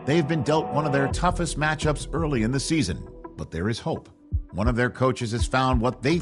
They've been dealt one of their toughest matchups early in the season, but there is hope. One of their coaches has found what they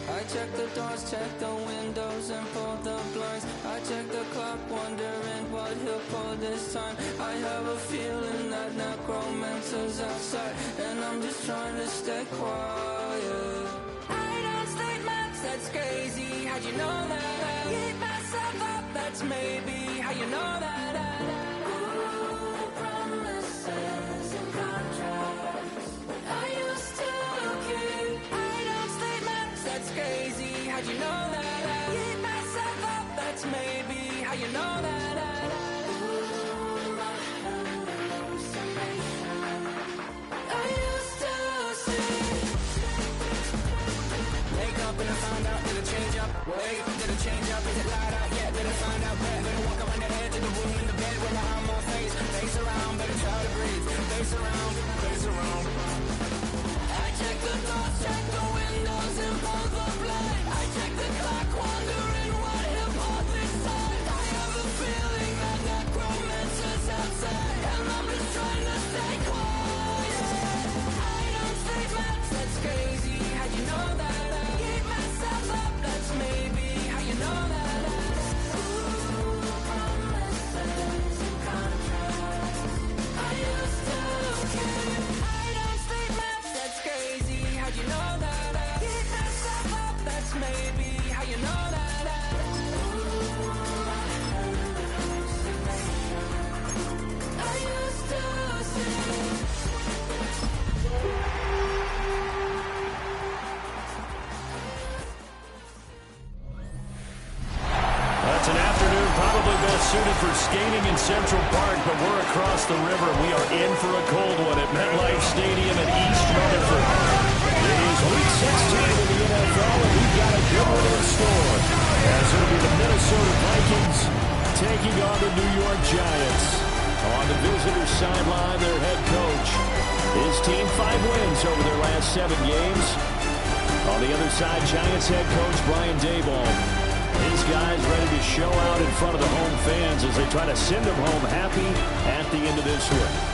I check the doors, check the windows, and pull the blinds. I check the clock, wondering what he'll pull this time. I have a feeling that necromancer's outside, and I'm just trying to stay quiet. I don't sleep much, that's crazy. How'd you know that? Keep myself up, that's maybe how you know that. Ooh, promises and contracts. I used to keep. I don't sleep much, that's crazy. How'd you know that? Keep myself up, that's maybe how you know that. Ooh, my hallucination. I used to see. Wake up and I found out, did it change up? Wait, did it change up? Is it light out yet? Did it find out better? Better walk around the edge of the room in the bed where behind my face. Face around, better try to breathe. Face around, face around. I check the doors, check the windows, and pull the blind. I check the clock, wondering what he'll pull this time. I have a feeling that necromancer's outside, and I'm just trying to stay quiet. I don't sleep much, that's crazy. How'd you know that? Keep myself up, that's maybe how you know that. Ooh, promises and contracts. I used to keep. I don't sleep much, that's crazy. How'd you know that? Keep myself up, that's maybe how you know that. Ooh, my hallucination. I used to see. It's an afternoon probably best suited for skating in Central Park, but we're across the river. We are in for a cold one at MetLife Stadium in East Rutherford. It is Week 16 of the NFL, and we've got a good one in store, as it'll be the Minnesota Vikings taking on the New York Giants. On the visitor sideline, their head coach. His team 5 wins over their last 7 games. On the other side, Giants head coach Brian Daboll. His guys ready to show out in front of the home fans as they try to send them home happy at the end of this one.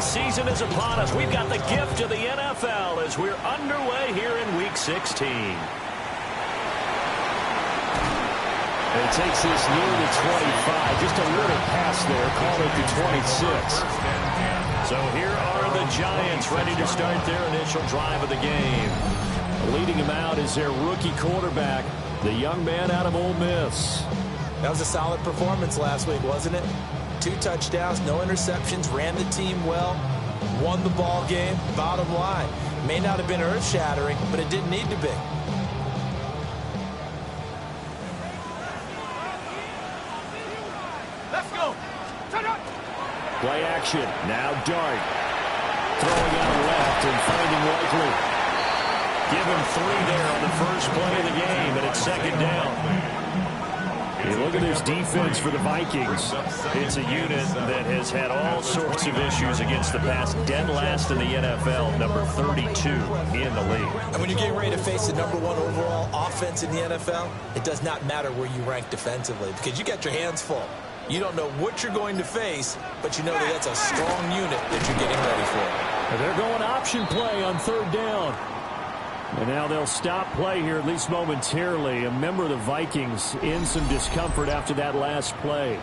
Season is upon us. We've got the gift of the NFL as we're underway here in Week 16. It takes this near the 25. Just a little pass there. Call it the 26. So here are the Giants ready to start their initial drive of the game. Leading him out is their rookie quarterback, the young man out of Ole Miss. That was a solid performance last week, wasn't it? 2 touchdowns, no interceptions, ran the team well, won the ball game. Bottom line, may not have been earth-shattering, but it didn't need to be. Let's go. Play action. Now Dart. Throwing out left and finding Likely. Give him 3 there on the first play of the game, and it's second down. You look at this defense for the Vikings. It's a unit that has had all sorts of issues against the pass. Dead last in the NFL, number 32 in the league. And when you're getting ready to face the number 1 overall offense in the NFL, it does not matter where you rank defensively because you got your hands full. You don't know what you're going to face, but you know that that's a strong unit that you're getting ready for. And they're going option play on 3rd down. And now they'll stop play here, at least momentarily. A member of the Vikings in some discomfort after that last play.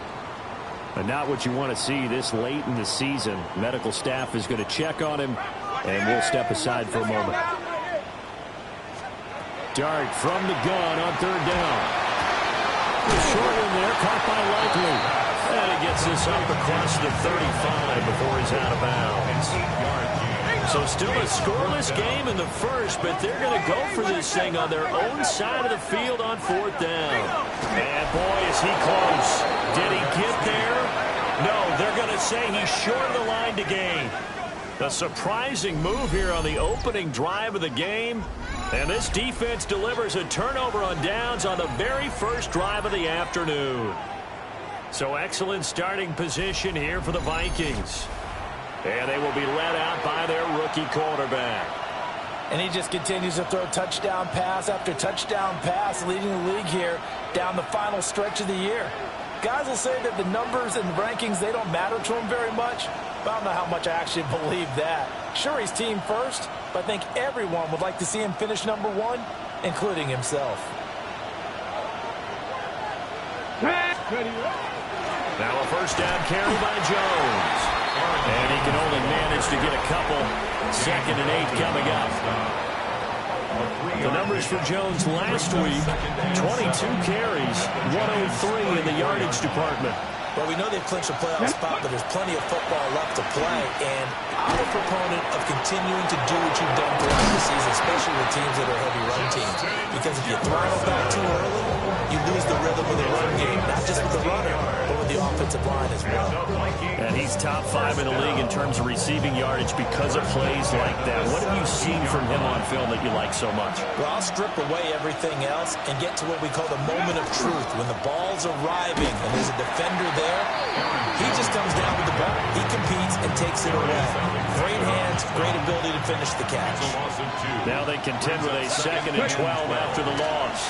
And not what you want to see this late in the season. Medical staff is going to check on him, and we'll step aside for a moment. Dart from the gun on 3rd down. Short in there, caught by Likely. And he gets this up across the 35 before he's out of bounds. So still a scoreless game in the first, but they're going to go for this thing on their own side of the field on 4th down. And boy, is he close. Did he get there? No, they're going to say he's short of the line to gain. A surprising move here on the opening drive of the game. And this defense delivers a turnover on downs on the very first drive of the afternoon. So excellent starting position here for the Vikings. And they will be led out by their rookie quarterback. And he just continues to throw touchdown pass after touchdown pass, leading the league here down the final stretch of the year. Guys will say that the numbers and the rankings, they don't matter to him very much. But I don't know how much I actually believe that. Sure, he's team first, but I think everyone would like to see him finish number 1, including himself. Now a first down carry by Jones. And he can only manage to get a couple. 2nd and 8 coming up. The numbers for Jones last week, 22 carries, 103 in the yardage department. Well, we know they've clinched a playoff spot, but there's plenty of football left to play. And I'm a proponent of continuing to do what you've done throughout the season, especially with teams that are heavy run teams. Because if you throttle back too early, you lose the rhythm of the run game, not just with the runner, but with the offensive line as well. And he's top 5 in the league in terms of receiving yardage because of plays like that. What have you seen from him on film that you like so much? Well, I'll strip away everything else and get to what we call the moment of truth. When the ball's arriving and there's a defender there, he just comes down with the ball. He competes and takes it away. Great hands, great ability to finish the catch. Now they contend with a 2nd and 12 after the loss.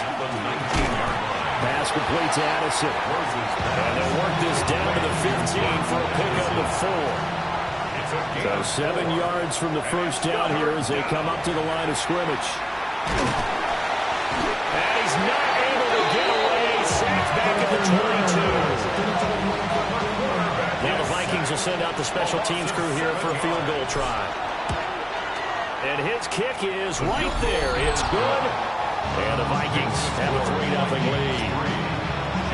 Pass complete to Addison. And they'll work this down to the 15 for a pickup of 4. So 7 yards from the first down here as they come up to the line of scrimmage. And he's not able to get away. Sacked back at the 22. Now the Vikings will send out the special teams crew here for a field goal try. And his kick is right there. It's good. And the Vikings have a 3-0 lead.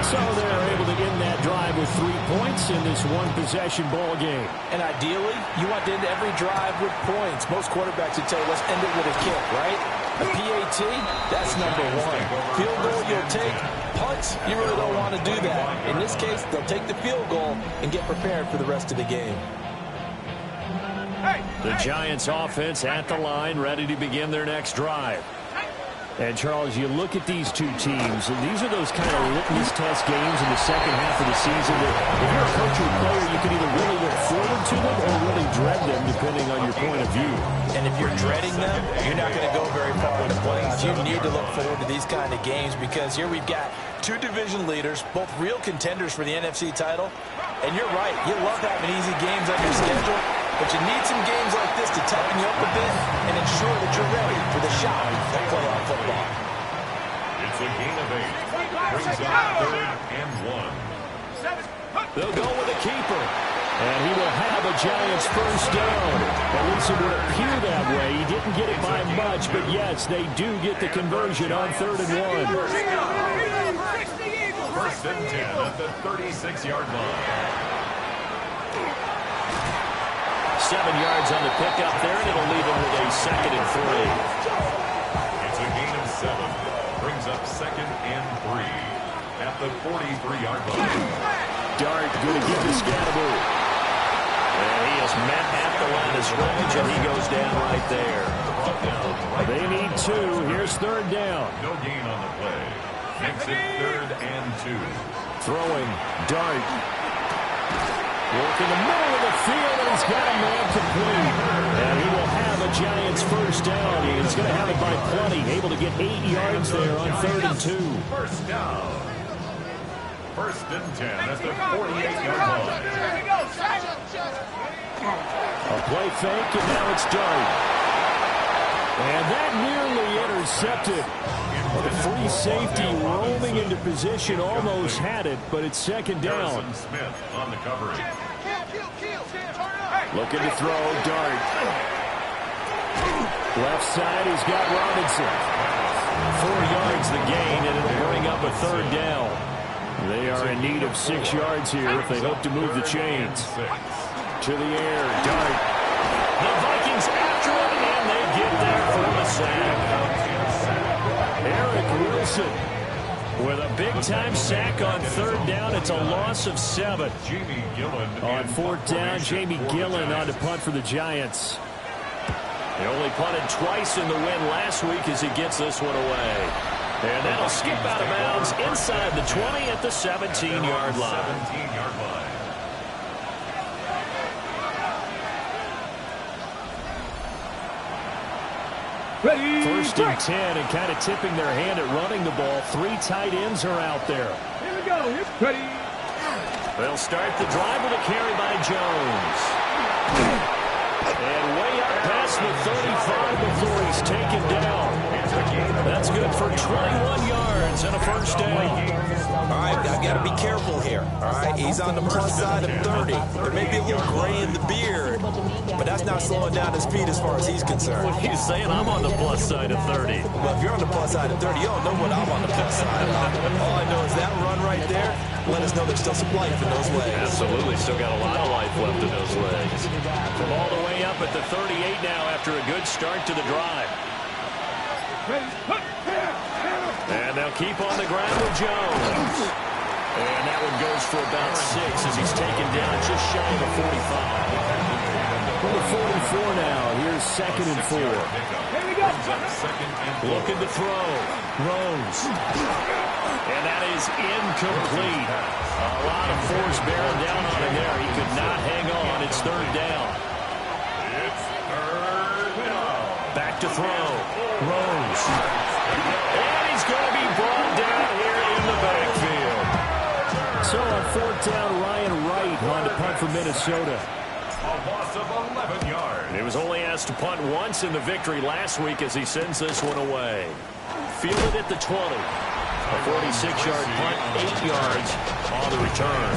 So they're able to end that drive with 3 points in this one-possession ball game. And ideally, you want to end every drive with points. Most quarterbacks would tell you, let's end it with a kick, right? A PAT, that's number 1. Field goal, you'll take. Punts, you really don't want to do that. In this case, they'll take the field goal and get prepared for the rest of the game. The Giants offense at the line, ready to begin their next drive. And, Charles, you look at these two teams, and these are those kind of litmus test games in the second half of the season that if you're a coach or a player, you can either really look forward to them or really dread them, depending on your point of view. And if you're dreading them, you're not going to go very far in the playoffs. You need to look forward to these kind of games because here we've got 2 division leaders, both real contenders for the NFC title. And you're right, you love having easy games on your schedule, but you need some games like this to toughen you up a bit and ensure that you're ready for the shot at playoff football. It's a gain of 8. Brings up 3rd and 1. They'll go with a keeper. And he will have a Giants first down. At least it would appear that way. He didn't get it by much, but yes, they do get the conversion on 3rd and 1. 1st and 10 at the 36-yard line. 7 yards on the pickup there, and it'll leave him with a 2nd and 3. It's a gain of 7. Brings up 2nd and 3 at the 43-yard line. Dart going to give the Scatterbo. And he is met at the line of scrimmage, and he goes down right there. They need 2. Here's 3rd down. No gain on the play. Makes it 3rd and 2. Throwing, Dart. Work in the middle of the field, and he's got a man complete. And he will have a Giants first down. He's going to have it by plenty. Able to get 8 yards there on 3rd and 2. First down. 1st and 10 at the 48-yard line. A play fake, and now it's Dart. And that nearly intercepted. The free safety roaming into position, almost had it, but it's 2nd down. Smith on the coverage. Looking to throw, Dart. Left side, he's got Robinson. 4 yards the gain, and it'll bring up a 3rd down. They are in need of 6 yards here if they hope to move the chains. To the air, Dart. The Vikings after it, and they get there for the sack. Eric Wilson with a big-time sack on 3rd down. It's a loss of 7. On 4th down, Jamie Gillen on to punt for the Giants. He only punted twice in the win last week as he gets this one away. And that'll skip out of bounds inside the 20 at the 17-yard line. Ready. 1st and 10, and kind of tipping their hand at running the ball. 3 tight ends are out there. Here we go. Ready. They'll start the drive with a carry by Jones. And way up past the 35 before he's taken down. That's good for 21 yards and a first down. All right, I've got to be careful here. All right, he's on the plus side of 30. There may be a little gray in the beard, but that's not slowing down his speed as far as he's concerned. What are you saying? I'm on the plus side of 30. Well, if you're on the plus side of 30, you don't know what I'm on the plus side of. All I know is that run right there, let us know there's still some life in those legs. Absolutely, still got a lot of life left in those legs. From all the way up at the 38 now after a good start to the drive. And they'll keep on the ground with Jones. And that one goes for about 6 as he's taken down just shy of the 45. From the 44 now, here's 2nd and 4. Looking to throw. Rose. And that is incomplete. A lot of force bearing down on him there. He could not hang on. It's 3rd down. It's 3rd down. Back to throw. Rose. And he's going to be brought down here in the backfield. So on 4th down, Ryan Wright on to punt for Minnesota. A loss of 11 yards. He was only asked to punt once in the victory last week as he sends this one away. Fielded at the 20. A 46-yard punt, 8 yards on the return.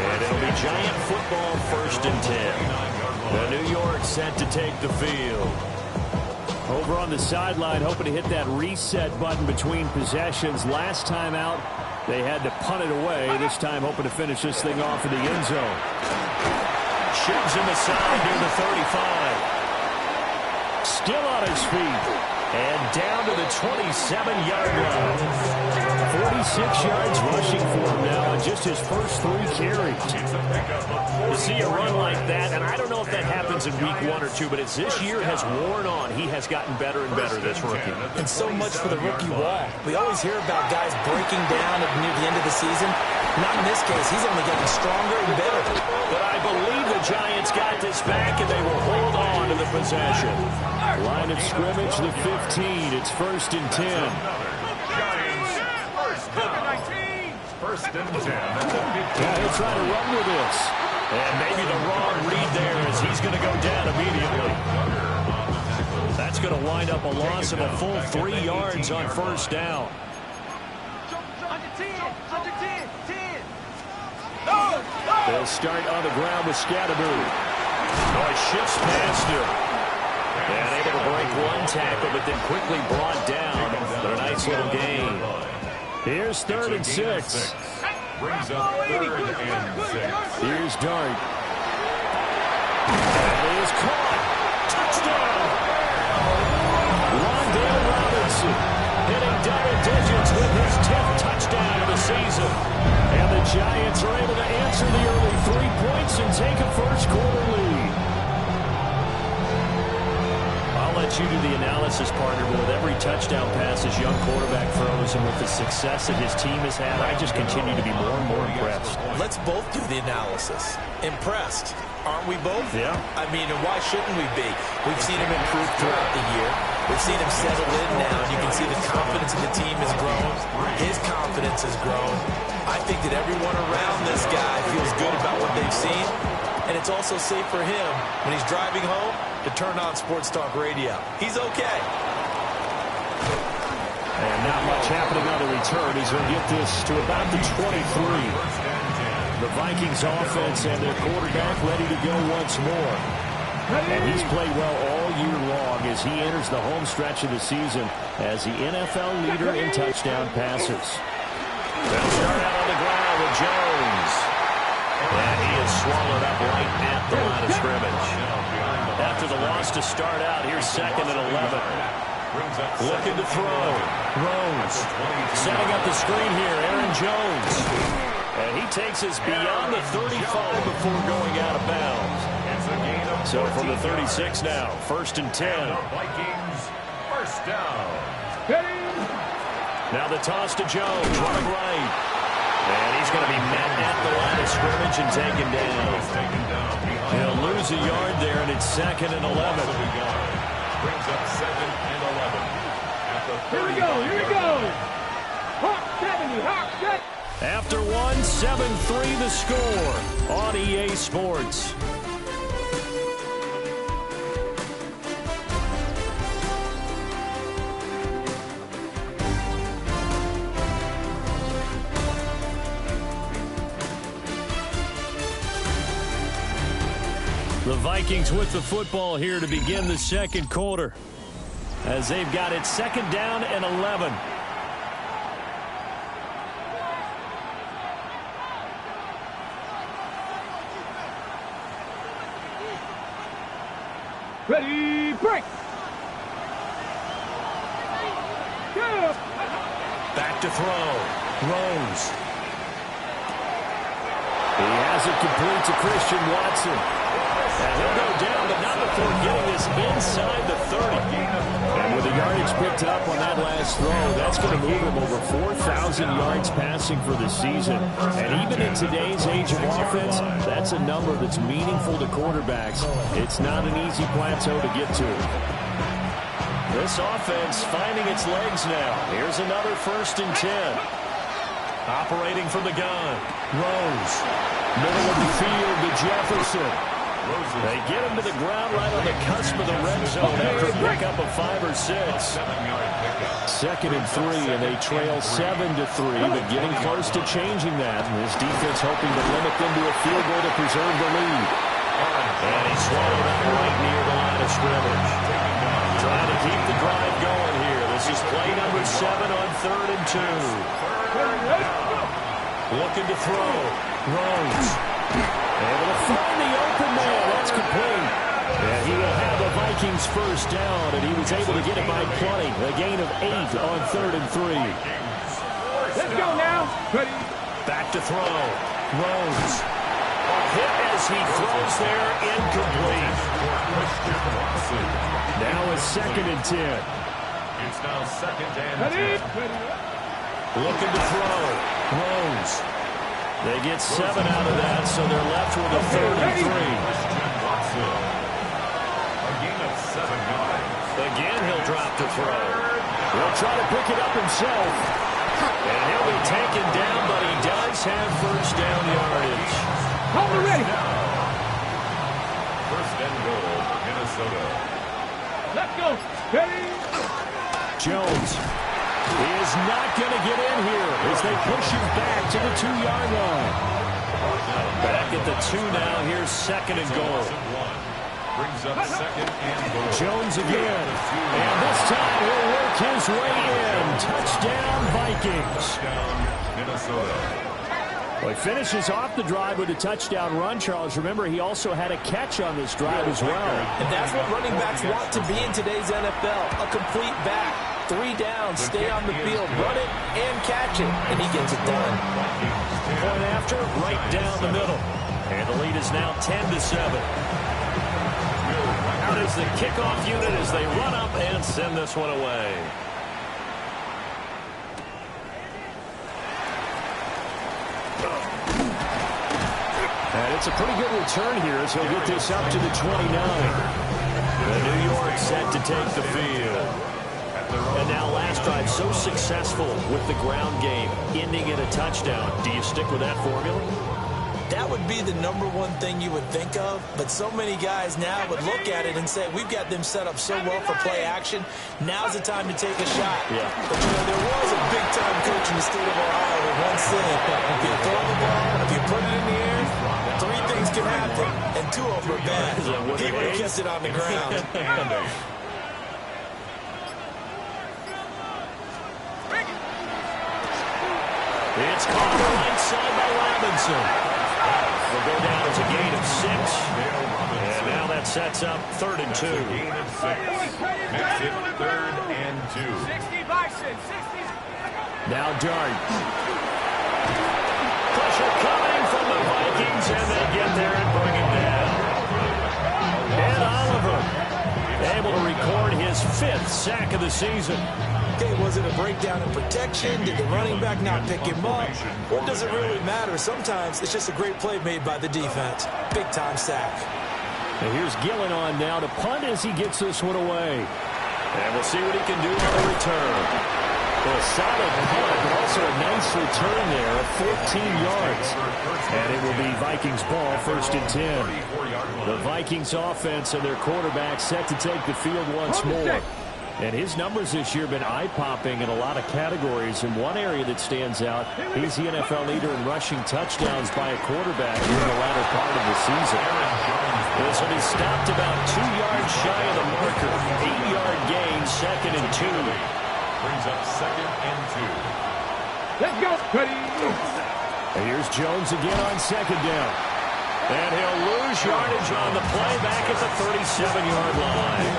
And it'll be Giant football 1st and 10. The New York set to take the field. Over on the sideline, hoping to hit that reset button between possessions. Last time out, they had to punt it away. This time, hoping to finish this thing off in the end zone. Shoves him aside near the 35. Still on his feet. And down to the 27-yard line. 46 yards rushing for him now on just his first 3 carries. You see a run like that, and I don't know if that happens in week 1 or 2, but as this year has worn on, he has gotten better and better, this rookie. And so much for the rookie wall. We always hear about guys breaking down near the end of the season. Not in this case. He's only getting stronger and better. But I believe the Giants got this back, and they will hold on to the possession. Line of scrimmage, the 15. It's 1st and 10. Giants first down. 1st and 10 at the 15. Yeah, he'll try to run with this. And maybe the wrong read there as he's going to go down immediately. That's going to wind up a loss of a full 3 yards on 1st down. They'll start on the ground with Scatterbury. Oh, he shifts past him. And able to break 1 tackle, but then quickly brought down. But a nice little gain. Here's 3rd and 6. Brings up 3rd and 6. Here's Dart. And he is caught. Touchdown. Rondale Robinson hitting double digits with his 10th touchdown of the season. And the Giants are able to answer the early 3 points and take a first quarter lead. I'll let let you do the analysis, partner, but with every touchdown pass his young quarterback throws and with the success that his team has had, I just continue to be more and more impressed. Let's both do the analysis. Impressed. Aren't we both? Yeah. I mean, and why shouldn't we be? We've seen him improve throughout the year. We've seen him settle in now. You can see the confidence in the team has grown. His confidence has grown. I think that everyone around this guy feels good about what they've seen. And it's also safe for him when he's driving home to turn on Sports Talk Radio. He's okay. And not much happening on the return. He's going to get this to about the 23. The Vikings offense and their quarterback ready to go once more. And he's played well all year long as he enters the home stretch of the season as the NFL leader in touchdown passes. They'll start out on the ground with Jones. And he is swallowed up right at the line of scrimmage. After the loss to start out, here's 2nd and 11. Looking to throw. Rose setting up the screen here. Aaron Jones. And he takes us beyond the 35 before going out of bounds. So from the 36 now, 1st and 10. Vikings, first down. Now the toss to Jones, running right. And he's going to be met at the line of scrimmage and taken down. He'll lose a yard there, and it's 2nd and 11. Brings up 2nd and 11. At the Here we go, here we go. Hawk 70, Hawk 70. After one, 7-3 the score on EA Sports. The Vikings with the football here to begin the second quarter as they've got it 2nd down and 11. Ready, break. Go. Back to throw. Rose. He has it complete to Christian Watson. And he'll go down, but not before getting this inside the 30. And with the yardage picked up on that last throw, that's going to move him over 4,000 yards passing for the season. And even in today's age of offense, that's a number that's meaningful to quarterbacks. It's not an easy plateau to get to. This offense finding its legs now. Here's another 1st and 10. Operating from the gun. Rose. Middle of the field to Jefferson. They get him to the ground right on the cusp of the red zone after a pickup of 5 or 6. 2nd and 3, and they trail 7-3, but getting close to changing that. And this defense hoping to limit them to a field goal to preserve the lead. And he swallowed up right near the line of scrimmage. Trying to keep the drive going here. This is play number 7 on 3rd and 2. Looking to throw. Rose. Able to find the open man. That's complete. And he will have the Vikings first down, and he was able to get it by plenty. A gain of 8 on 3rd and 3. Let's go now. Ready. Back to throw. Rose. Hit as he throws there, incomplete. Now a 2nd and 10. It's now 2nd and Ready. 10. Looking to throw. Rose. They get 7 out of that, so they're left with a 3rd and 3. A gain of 7 yards. Again, he'll drop to throw. He'll try to pick it up himself. And he'll be taken down, but he does have first down yardage. Hold it ready. 1st and goal, Minnesota. Let's go. Ready. Jones. He is not going to get in here as they push him back to the 2-yard line. Back at the 2 now. Here's 2nd and goal. Brings up 2nd and goal. Jones again. And this time he'll work his way in. Touchdown, Vikings. Touchdown, Minnesota. Well, he finishes off the drive with a touchdown run, Charles. Remember, he also had a catch on this drive as well. And that's what running backs want to be in today's NFL. A complete back. 3 down, stay on the field, run it, and catch it. And he gets it done. Point after, right down the middle. And the lead is now 10-7. out as the kickoff unit as they run up and send this one away. And it's a pretty good return here as he'll get this up to the 29. The New York set to take the field. And now last drive so successful with the ground game, ending in a touchdown. Do you stick with that formula? That would be the number one thing you would think of, but so many guys now would look at it and say, we've got them set up so well for play action. Now's the time to take a shot. Yeah. But, there was a big-time coach in the state of Ohio who once said, if you throw the ball, if you put it in the air, three things can happen, and two of them are bad. He would have kept it on the ground. It's caught right side by Robinson. Will go down as a gain of 6. And now that sets up 3rd and 2. Gain of 6. Makes it 3rd and 2. 60 Bison, 60. Now Dart. Pressure coming from the Vikings, and they get there and bring it down. And Oliver able to record his 5th sack of the season. Okay, was it a breakdown in protection? Did the running back not pick him up? Or does it really matter? Sometimes it's just a great play made by the defense. Big-time sack. And here's Gillen on now to punt as he gets this one away. And we'll see what he can do on the return. Well, a solid punt, but also a nice return there of 14 yards. And it will be Vikings ball, 1st and 10. The Vikings offense and their quarterback set to take the field once more. And his numbers this year have been eye-popping in a lot of categories. In one area that stands out, he's the NFL leader in rushing touchdowns by a quarterback in the latter part of the season. This will be stopped about 2 yards shy of the marker. 8-yard gain, 2nd and 2. Brings up 2nd and 2. Let's go, Cuddy. And here's Jones again on 2nd down. And he'll lose yardage on the play back at the 37-yard line.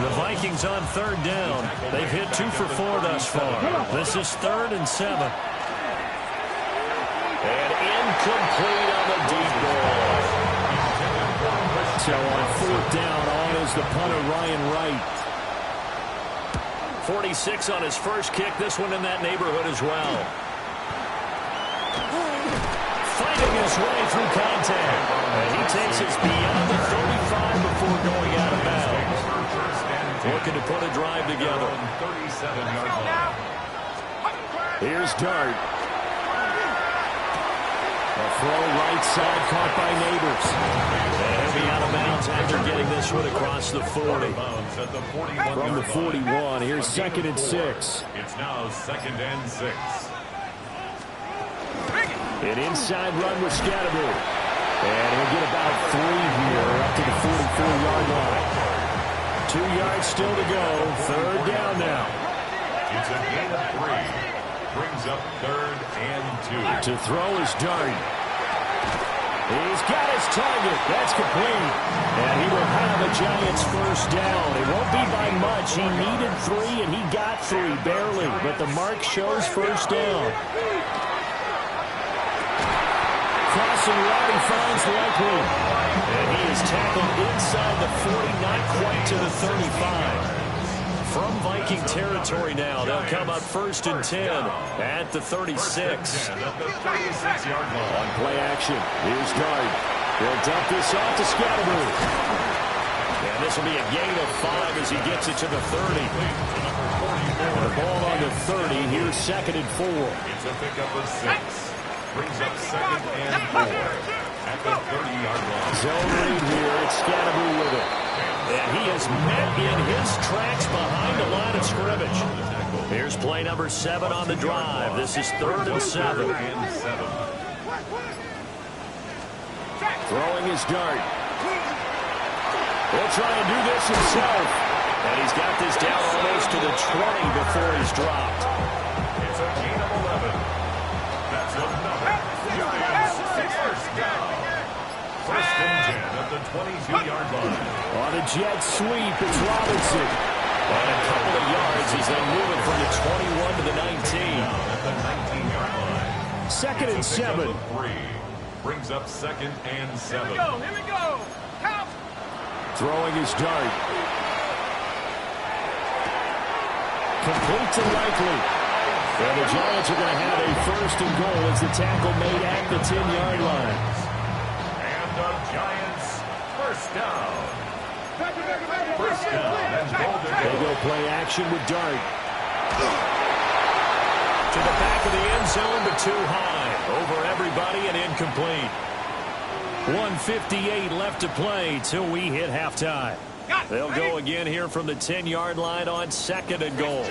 The Vikings on 3rd down. They've hit 2 for 4 thus far. This is 3rd and 7. And incomplete on the deep ball. So on 4th down, on is the punter Ryan Wright. 46 on his first kick. This one in that neighborhood as well. Fighting his way through contact. And he takes us beyond the 35 before going out of bounds. Looking to put a drive together. 37-yard line. Here's Dart. A throw right side caught by Neighbors. And he'll be out of bounds after getting this one across the 40. From the 41, here's 2nd and 6. It's now 2nd and 6. An inside run with Scatterby. And he'll get about 3 here up to the 44-yard line. 2 yards still to go. 3rd down now. It's a gain of 3. Brings up 3rd and 2. To throw is Dart. He's got his target. That's complete. And he will have a Giants 1st down. It won't be by much. He needed 3, and he got 3, barely. But the mark shows 1st down. Crossing route he finds Likely. And he is tackled inside the 40, not quite to the 35. From Viking territory now, they'll come up 1st and 10 at the 36. On play action, here's Dart. He'll dump this off to Scatterby. And this will be a gain of 5 as he gets it to the 30. And the ball on the 30, here's 2nd and 4. It's a pickup of 6. Brings up 2nd and 4 at the 30-yard line. Zone read here. It's Scatterby with it. And he is met in his tracks behind the line of scrimmage. Here's play number 7 on the drive. This is 3rd and 7. Throwing his Dart. He'll try and do this himself. And he's got this down almost to the 20 before he's dropped. It's a gain of 11. That's another Giants 1st down. 1st and 10 at the 22-yard line. On a jet sweep, it's Robinson. And a couple of yards as they move it from the 21 to the 19. At the 19-yard line. 2nd and 7. 3. Brings up 2nd and 7. Here we go. Count. Throwing his dart. Complete to Likely. And the Giants are going to have a first and goal as the tackle made at the 10-yard line. And the Giants first down. First down and goal to They go. go play action with Dart. To the back of the end zone, but too high. Over everybody and incomplete. 1:58 left to play till we hit halftime. They'll go again here from the 10-yard line on second and goal.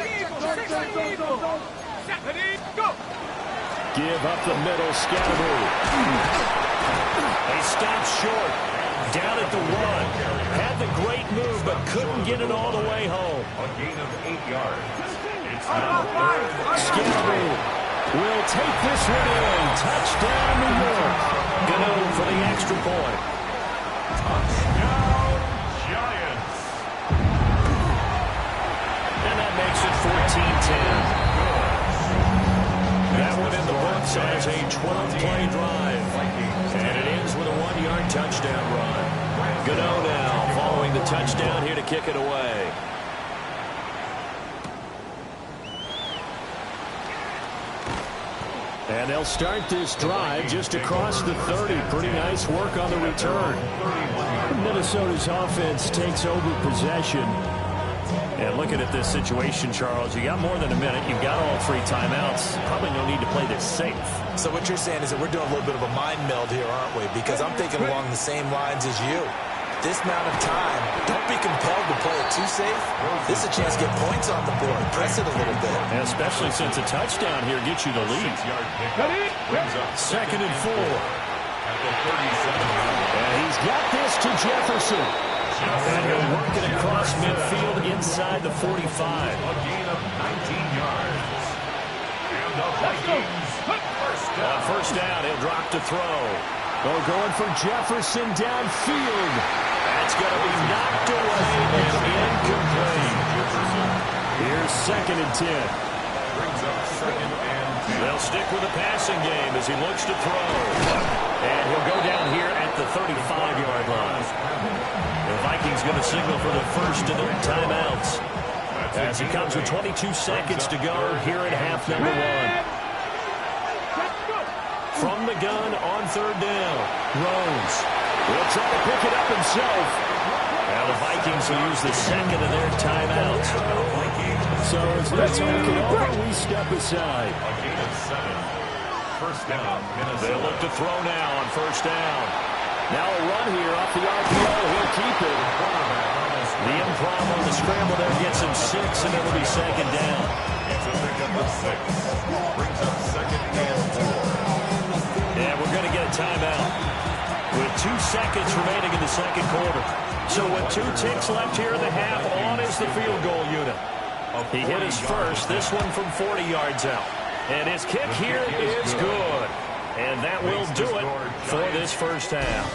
Give up the middle, Scatteroo. They stop short. Down at the 1. Had the great move, but couldn't get it all the way home. A gain of 8 yards. It's now third. Scatteroo will take this one in. Touchdown, New York. Gano for the extra point. Touchdown, Giants. And that makes it 14-10. That one in the books as a 12-play drive. And it ends with a 1-yard touchdown run. Gano now following the touchdown here to kick it away. And they'll start this drive just across the 30. Pretty nice work on the return. Minnesota's offense takes over possession. And looking at this situation, Charles, you got more than a minute. You've got all 3 timeouts. Probably no need to play this safe. So what you're saying is that we're doing a little bit of a mind meld here, aren't we? Because I'm thinking along the same lines as you. This amount of time, don't be compelled to play it too safe. This is a chance to get points on the board. Press it a little bit. And especially since a touchdown here gets you the lead. 6-yard pickup brings up Second and 4. at the 37-yard line. And he's got this to Jefferson. And he'll work it across midfield inside the 45. A gain of 19 yards. And the Vikings first On down. first down, he'll drop to throw. Oh, going for Jefferson downfield. That's going to be knocked away and incomplete. Here's second and 10. Brings up second and 10. They'll stick with the passing game as he looks to throw. And he'll go down here at the 35-yard line. The Vikings going to signal for the first of their timeouts as he comes with 22 seconds to go here at half number 1. From the gun on third down. Rose will try to pick it up himself. Now the Vikings will use the second of their timeouts. So as they're talking over, we step aside. A gain of 7. First down, Minnesota. They'll look to throw now on first down. Now a run here off the RPO. He'll keep it. The improv on the scramble there gets him 6, and it'll be second down. It's a pickup of 6. Brings up second and 4. And we're going to get a timeout with 2 seconds remaining in the second quarter. So with 2 ticks left here in the half, on is the field goal unit. He hit his first, this one from 40 yards out. And his kick here is good. And that will do it for this first half.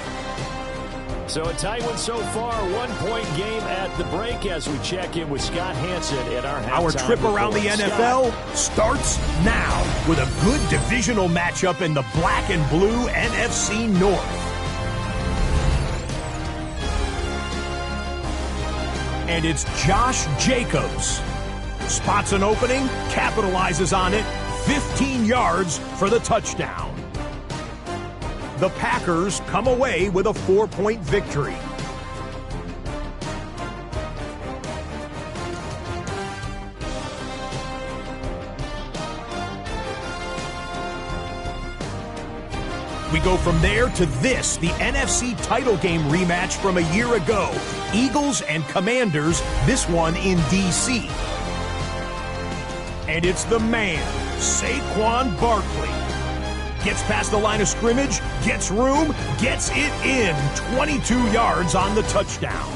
So a tight one so far, 1-point game at the break as we check in with Scott Hansen at our halftime Our trip around the report. NFL starts now with a good divisional matchup in the black and blue NFC North. And it's Josh Jacobs. Spots an opening, capitalizes on it, 15 yards for the touchdown. The Packers come away with a 4-point victory. We go from there to this, the NFC title game rematch from a year ago. Eagles and Commanders, this one in D.C. And it's the man, Saquon Barkley. Gets past the line of scrimmage, gets room, gets it in. 22 yards on the touchdown.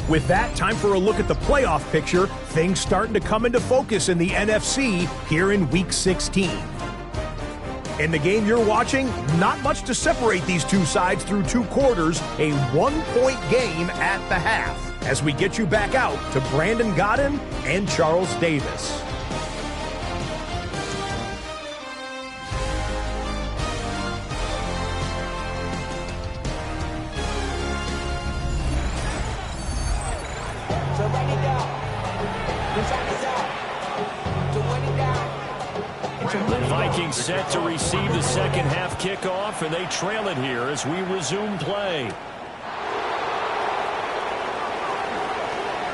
With that, time for a look at the playoff picture. Things starting to come into focus in the NFC here in Week 16. In the game you're watching, not much to separate these two sides through 2 quarters. A 1-point game at the half. As we get you back out to Brandon Godden and Charles Davis. Vikings set to receive the second half kickoff, and they trail it here as we resume play.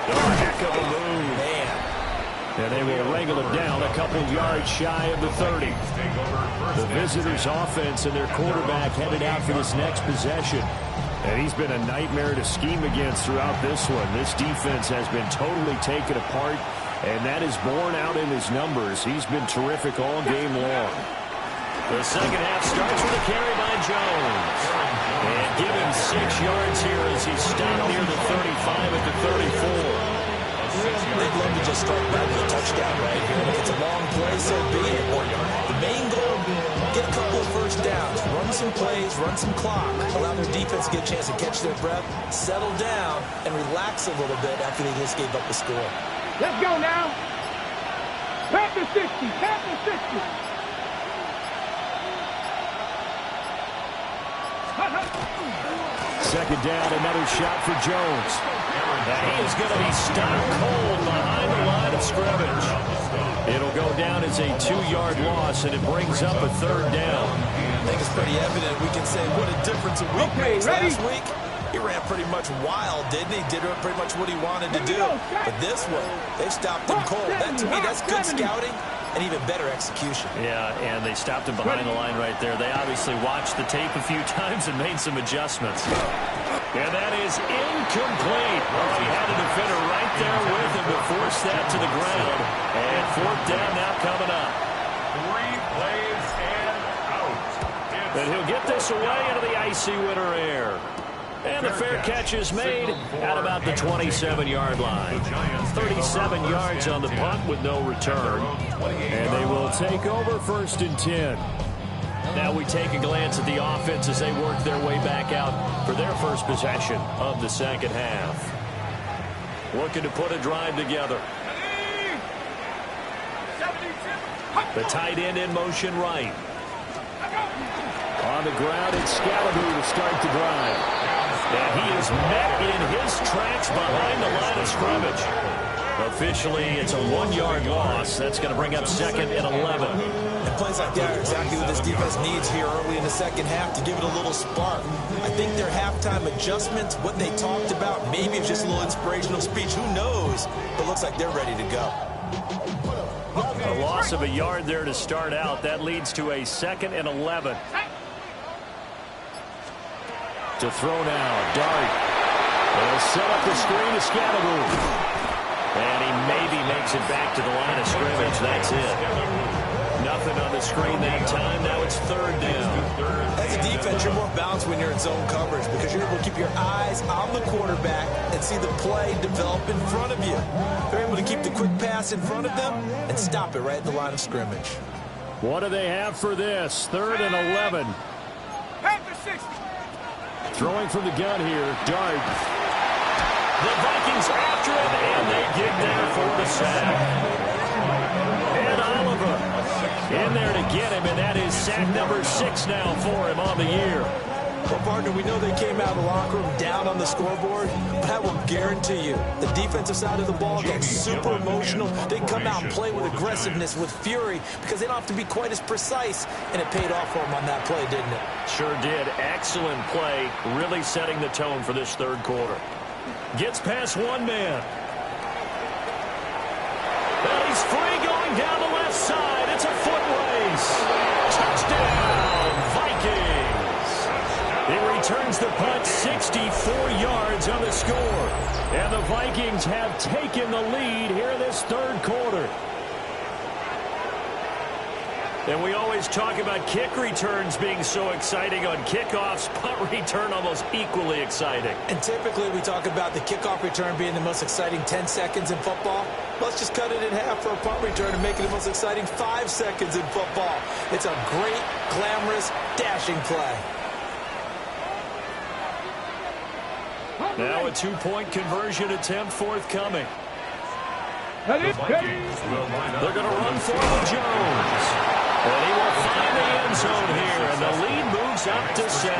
Oh, heck of a move. Man. And they will wrangle it down a couple yards shy of the 30. The visitors' offense and their quarterback headed out for this next possession. And he's been a nightmare to scheme against throughout this one. This defense has been totally taken apart, and that is borne out in his numbers. He's been terrific all game long. The second half starts with a carry by Jones. And give him 6 yards here as he's stopped near the 35 at the 34. They'd love to just start back with a touchdown right here. And if it's a long play, so be it. The main goal, get a couple of first downs, run some plays, run some clock, allow their defense to get a chance to catch their breath, settle down, and relax a little bit after they just gave up the score. Let's go now. Panther 60. Panther 60. Second down, another shot for Jones. And he is going to be stopped cold behind the line of scrimmage. It'll go down as a 2-yard loss, and it brings up a third down. I think it's pretty evident. We can say what a difference a week makes. Last week, he ran pretty much wild, didn't he? Did pretty much what he wanted to do. But this one, they stopped him cold. That, to me, that's good scouting and even better execution. Yeah, and they stopped him behind the line right there. They obviously watched the tape a few times and made some adjustments. And that is incomplete. Well, he had a defender right there with him to force that to the ground. And fourth down now coming up. 3 plays and out. And he'll get this away into the icy winter air. And the fair catch is made at about the 27-yard line. 37 yards on the punt with no return. And they will take over 1st and 10. Now we take a glance at the offense as they work their way back out for their first possession of the second half. Looking to put a drive together. The tight end in motion right. On the ground, it's Scalaboo to start the drive. And he is met in his tracks behind the line of scrimmage. Officially, it's a 1-yard loss. That's going to bring up 2nd and 11. And plays like that are exactly what this defense needs here early in the second half to give it a little spark. I think their halftime adjustments, what they talked about, maybe it's just a little inspirational speech. Who knows? But it looks like they're ready to go. A loss of a yard there to start out. That leads to a 2nd and 11. To throw now, Dart. They'll set up the screen to Scalaboo. And he maybe makes it back to the line of scrimmage. That's it. Nothing on the screen that time. Now it's 3rd down. As a defense, you're more balanced when you're in zone coverage because you're able to keep your eyes on the quarterback and see the play develop in front of you. They're able to keep the quick pass in front of them and stop it right at the line of scrimmage. What do they have for this? 3rd and 11. Panther 60. Throwing from the gun here, Dart. The Vikings after him, and they get there for the sack. And Oliver in there to get him, and that is sack number 6 now for him on the year. Well, partner, we know they came out of the locker room down on the scoreboard, but I will guarantee you the defensive side of the ball gets super emotional. They come out and play with aggressiveness, with fury, because they don't have to be quite as precise, and it paid off for them on that play, didn't it? Sure did. Excellent play, really setting the tone for this 3rd quarter. Gets past one man. And he's free going down the left side. It's a foot race. Touchdown, Vikings. He returns the punt 64 yards on the score. And the Vikings have taken the lead here in this 3rd quarter. And we always talk about kick returns being so exciting on kickoffs. Punt return almost equally exciting. And typically we talk about the kickoff return being the most exciting 10 seconds in football. Let's just cut it in half for a punt return and make it the most exciting 5 seconds in football. It's a great, glamorous, dashing play. Now a 2-point conversion attempt forthcoming. Ready? They're going to run for Jones. And he will find the end zone here, and the lead moves It's up to 7.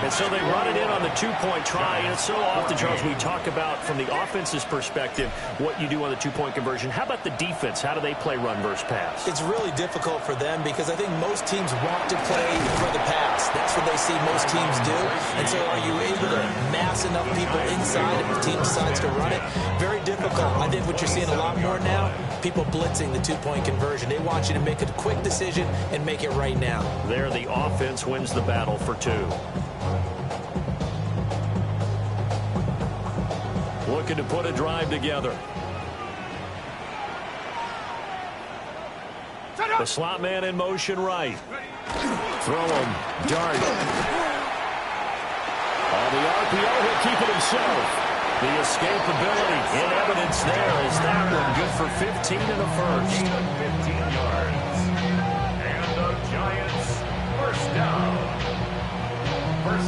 And so they run it in on the two-point try. And so often, Charles, we talk about from the offense's perspective what you do on the two-point conversion. How about the defense? How do they play run versus pass? It's really difficult for them because I think most teams want to play for the pass. That's what they see most teams do. And so are you able to mass enough people inside if the team decides to run it? Very difficult. I think what you're seeing a lot more now, people blitzing the two-point conversion. They want you to make a quick decision and make it right now. There, the offense wins the battle for 2. Looking to put a drive together. The slot man in motion right. Throw him. Dart. On the RPO, he'll keep it himself. The escapability in evidence there as that one good for 15 in the first. 15 yards. And the Giants first down.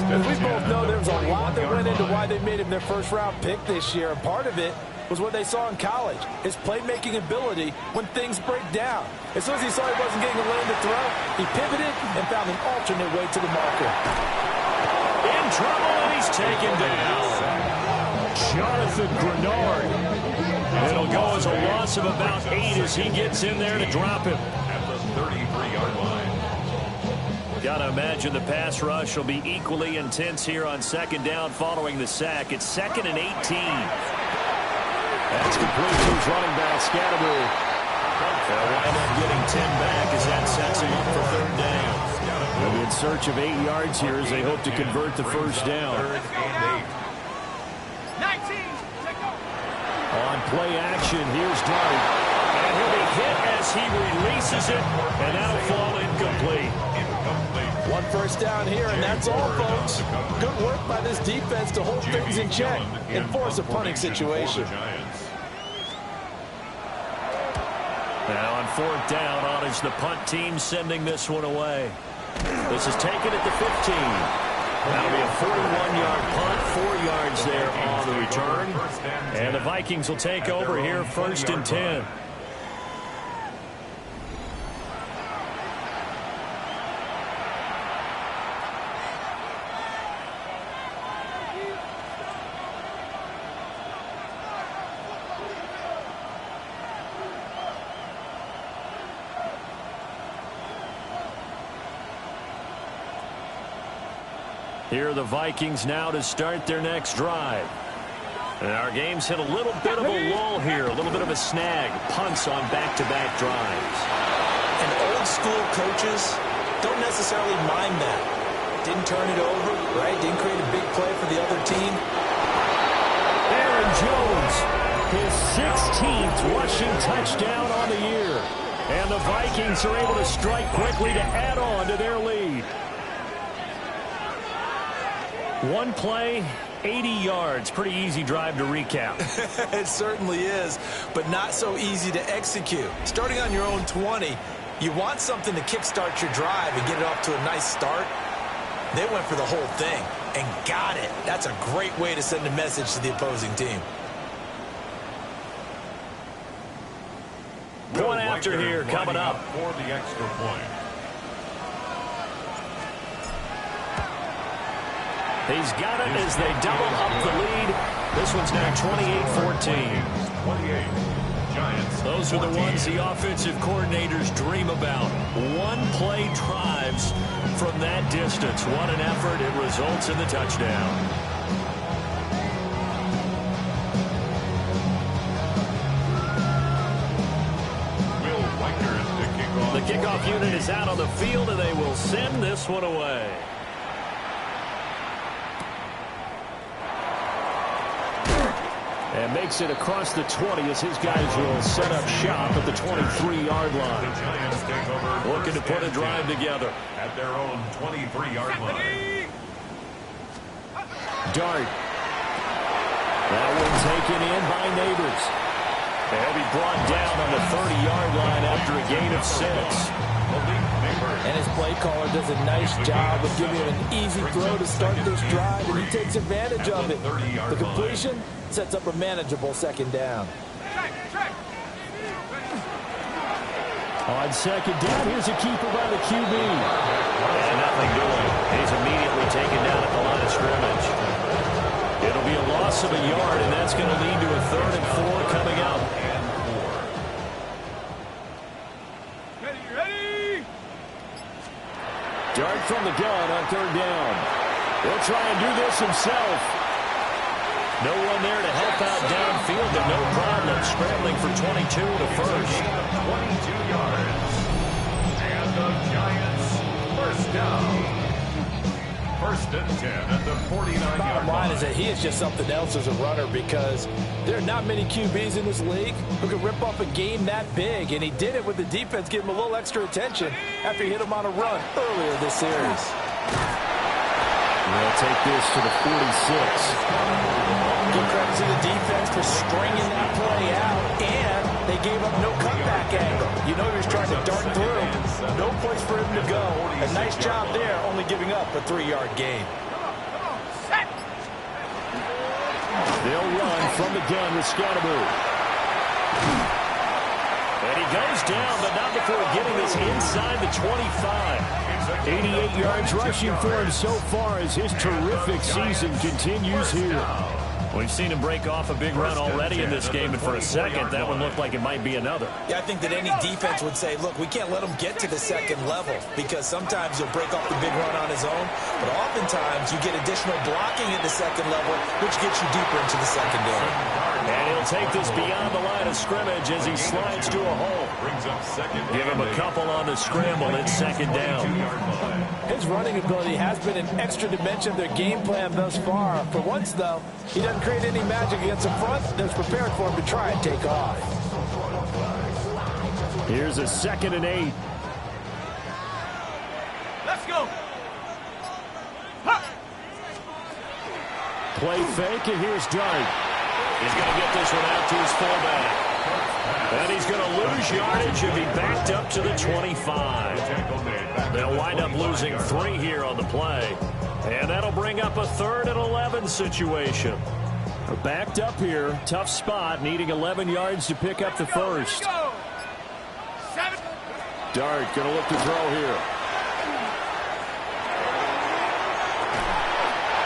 As we both know, there's a lot that went into why they made him their first-round pick this year. And part of it was what they saw in college, his playmaking ability when things break down. As soon as he saw he wasn't getting a lane to throw, he pivoted and found an alternate way to the marker. In trouble, and he's taken down. Jonathan Grenard. It'll go as a loss of about 8 as he gets in there to drop him. At the 33-yard line. Got to imagine the pass rush will be equally intense here on second down following the sack. It's 2nd and 18. That's complete to his running back, Scatteroo. They'll wind up getting 10 back as that sets him up for 3rd down. They'll be in search of 8 yards here as they hope to convert the first down. 3rd and 8. On play action, here's Dart. And he'll be hit as he releases it, and that'll fall incomplete. One first down here, and that's all, folks. Good work by this defense to hold things in check and force a punting situation. Now on 4th down, on is the punt team sending this one away. This is taken at the 15. That'll be a 41-yard punt, 4 yards there on the return. And the Vikings will take over here 1st and 10. Here are the Vikings now to start their next drive. And our game's hit a little bit of a lull here, a little bit of a snag. Punts on back-to-back drives. And old school coaches don't necessarily mind that. Didn't turn it over, right? Didn't create a big play for the other team. Aaron Jones, his 16th rushing touchdown on the year. And the Vikings are able to strike quickly to add on to their lead. One play, 80 yards. Pretty easy drive to recap. It certainly is, but not so easy to execute. Starting on your own 20, you want something to kickstart your drive and get it off to a nice start. They went for the whole thing and got it. That's a great way to send a message to the opposing team. Point after here coming up. For the extra point. He's got it as they double up the lead. This one's now 28-14. 28. Giants. Those are the ones the offensive coordinators dream about. One-play drives from that distance. What an effort. It results in the touchdown. The kickoff unit is out on the field, and they will send this one away. And makes it across the 20 as his guys will set up shop at the 23-yard line. The Giants take over. Looking to put a drive together. At their own 23-yard line. Dart. That one taken in by Neighbors. They'll be brought down on the 30-yard line after a gain of 6. And his play caller does a nice job of giving him an easy throw to start this drive, and he takes advantage of it. The completion sets up a manageable 2nd down. On second down, here's a keeper by the QB. And nothing doing. He's immediately taken down at the line of scrimmage. It'll be a loss of a yard, and that's going to lead to a 3rd and 4 coming up. Ready. Dart from the gun on 3rd down. He'll try and do this himself. No one there to help out downfield, but no problem scrambling for 22 to first. 22 yards. And the Giants first down. 1st and 10 at the 49-yard line. Bottom line is that he is just something else as a runner because there are not many QBs in this league who can rip off a game that big, and he did it with the defense giving him a little extra attention after he hit him on a run earlier this series. They'll take this to the 46. Give credit to the defense for stringing that play out, and they gave up no cutback angle. You know he was trying to dart through. No place for him to go. A nice job there, only giving up a 3-yard gain. They'll run from the gun with Scottaboo. And he goes down, but not before getting this inside the 25. 88 yards rushing for him so far as his terrific season continues here. We've seen him break off a big run already in this game, and for a second, that one looked like it might be another. Yeah, I think that any defense would say, look, we can't let him get to the second level because sometimes he'll break off the big run on his own, but oftentimes you get additional blocking at the second level, which gets you deeper into the secondary. And he'll take this beyond the line of scrimmage as he slides to a hole. Give him a couple on the scramble. It's 2nd down. His running ability has been an extra dimension of their game plan thus far. For once, though, he doesn't create any magic against the front that's prepared for him to try and take off. Here's a 2nd and 8. Let's go. Play fake, and here's Dart. He's going to get this one out to his fullback. And he's going to lose yardage and be backed up to the 25. They'll wind up losing 3 here on the play. And that'll bring up a 3rd and 11 situation. They're backed up here. Tough spot, needing 11 yards to pick up the first. Dart going to look to throw here.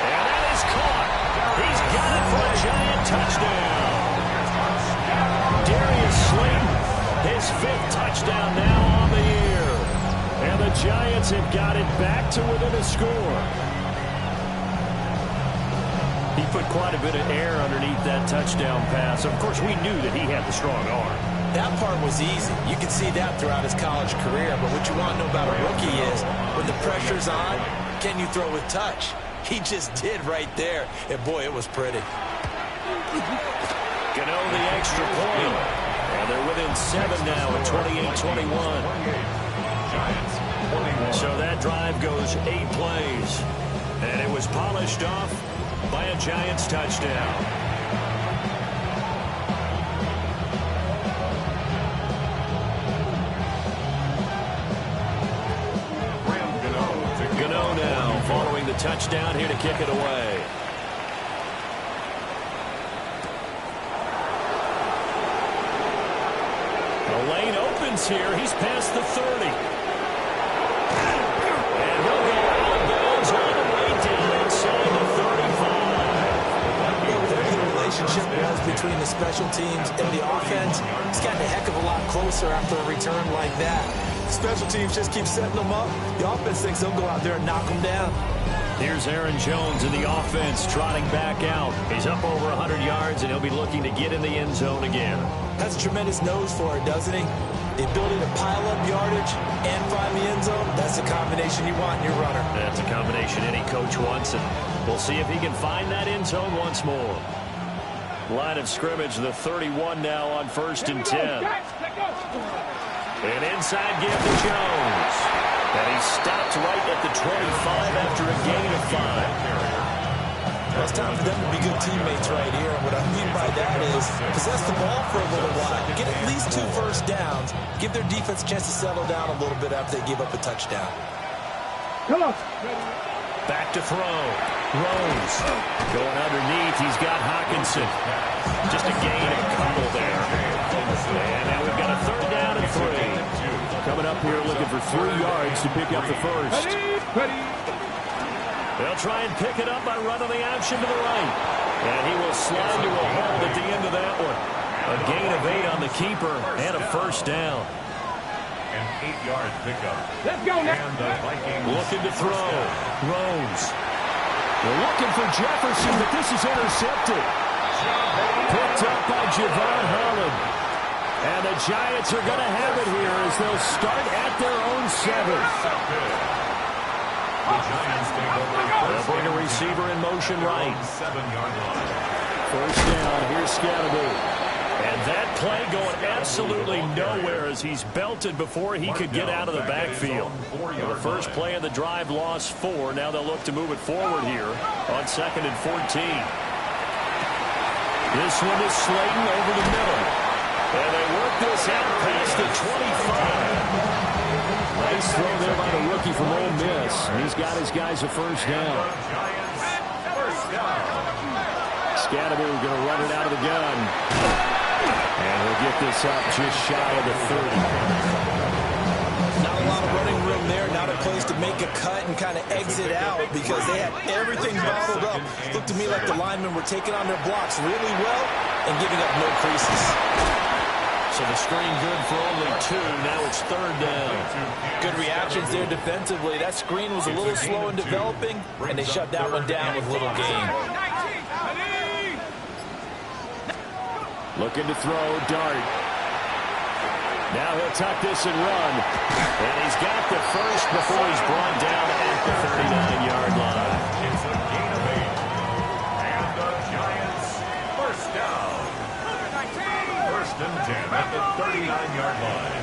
And that is caught. He's got it for a giant touchdown. Darius Slayton, his 5th touchdown now on the year. And the Giants have got it back to within a score. He put quite a bit of air underneath that touchdown pass. Of course, we knew that he had the strong arm. That part was easy. You can see that throughout his college career. But what you want to know about a rookie is when the pressure's on, can you throw with touch? He just did right there. And, boy, it was pretty. Gano the extra point. And they're within 7 now at 28-21. So that drive goes 8 plays. And it was polished off by a Giants touchdown. Gano now following the touchdown here to kick it away. The lane opens here. He's past the 30. And he'll go out of bounds all the way down inside the 35. Whatever the relationship was between the special teams and the offense, it's gotten a heck of a lot closer after a return like that. Special teams just keep setting them up. The offense thinks they'll go out there and knock them down. Here's Aaron Jones in the offense trotting back out. He's up over 100 yards, and he'll be looking to get in the end zone again. Has a tremendous nose for it, doesn't he? The ability to pile up yardage and find the end zone, that's the combination you want in your runner. That's a combination any coach wants, and we'll see if he can find that end zone once more. Line of scrimmage, the 31 now on 1st and 10. An inside give to Jones. And he stopped right at the 25 after a gain of 5. Well, it's time for them to be good teammates right here. And what I mean by that is possess the ball for a little while. Get at least 2 first downs. Give their defense a chance to settle down a little bit after they give up a touchdown. Come on. Back to throw. Rose going underneath. He's got Hawkinson. Just a gain of a couple there. And now we've got a 3rd down and 3. Coming up here looking for 3 yards to pick up the first. They'll try and pick it up by running the option to the right. And he will slide to a hold at the end of that one. A gain of 8 on the keeper and a first down. An 8-yard pickup. Let's go now. And the Vikings looking to throw. Rose. They're looking for Jefferson, but this is intercepted. Picked up by Javon Holland. And the Giants are going to have it here as they'll start at their own 7. The Giants take over. They'll bring a receiver in motion right. 7-yard line. First down, here's Scatterby. And that play going absolutely nowhere as he's belted before he could get out of the backfield. The first play of the drive lost 4. Now they'll look to move it forward here on 2nd and 14. This one is Slayton over the middle. And they work this out past the 25. Nice throw there by the rookie from Ole Miss. He's got his guys a first down. Scatterby going to run it out of the gun. And we'll get this up just shy of the 30. Not a lot of running room there. Not a place to make a cut and kind of exit out because they had everything bottled up. Looked to me like the linemen were taking on their blocks really well and giving up no creases. So the screen good for only 2. Now it's 3rd down. Good reactions there defensively. That screen was a little slow in developing, and they shut that one down with little gain. Looking to throw, Dart. Now he'll tuck this and run. And he's got the first before he's brought down at the 39-yard line. It's a gain of 8. And the Giants first down. 1st and 10 at the 39-yard line.